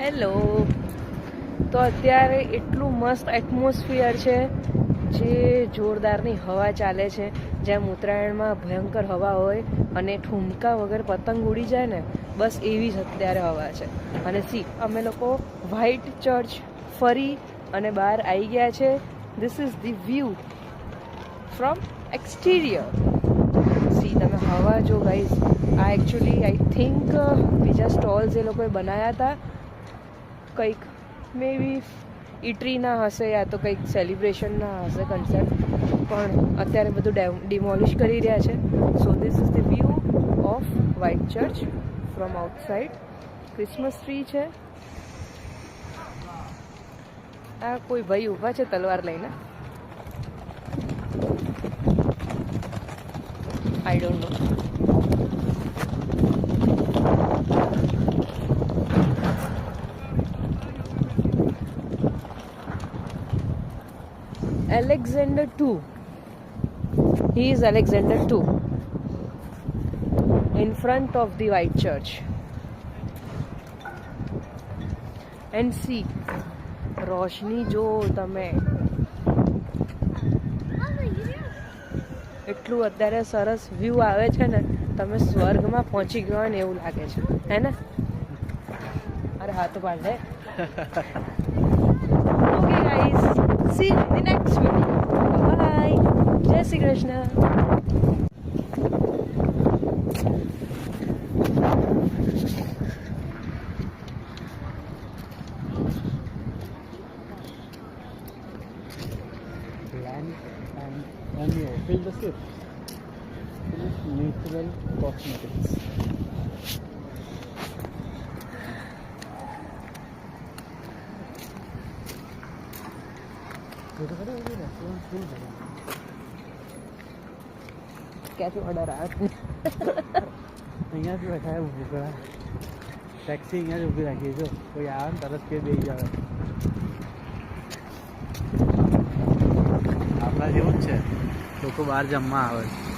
Hello. તો અત્યારે એટલું મસ્ત એટમોસ્ફિયર છે, જે જોરદારની હવા ચાલે છે. જેમ ઉત્તરાયણમાં ભયંકર હવા હોય અને ઠુમકા વગર પતંગ ઉડી જાય ને, બસ એવી જ અત્યારે હવા છે. અને સી અમે લોકો વ્હાઇટ ચર્ચ ફરી અને બહાર આવી ગયા છે. This is the view from exterior. C તમે હવા જો ગાઈઝ. આ એકચ્યુઅલી આઈ થિંક બીજા સ્ટોલ્સ એ લોકોએ બનાવ્યા હતા, કંઈક મે બી ઇટરીના હશે યા તો કંઈક સેલિબ્રેશનના હશે કન્સેપ્ટ, પણ અત્યારે બધું ડિમોલિશ કરી રહ્યા છે. So this is the view of white church from outside. Christmas tree છે. આ કોઈ ભાઈ ઊભા છે તલવાર લઈને. I don't know. Alexander II. He is Alexander II. In front of the White Church. And see, રોશની જો તમે. એટલું અત્યારે સરસ વ્યૂ આવે છે ને, તમે સ્વર્ગમાં પહોંચી ગયા ને એવું લાગે છે, હે ને? અરે હાથ બાંધે. Okay guys, see you in the next video. Bye. જય Shri Krishna. Land and manure. Fill the ship. Finish natural cosmetics. ક્યાંથી ઓર્ડર આવે? અહીંયાથી બેઠા ઊભું કરા. ટેક્સી અહીંયા જ ઊભી રાખીએ. જો કોઈ આવે ને તરત કે બેસી જાવે. આપણા જેવું જ છે, લોકો બહાર જમવા આવે છે.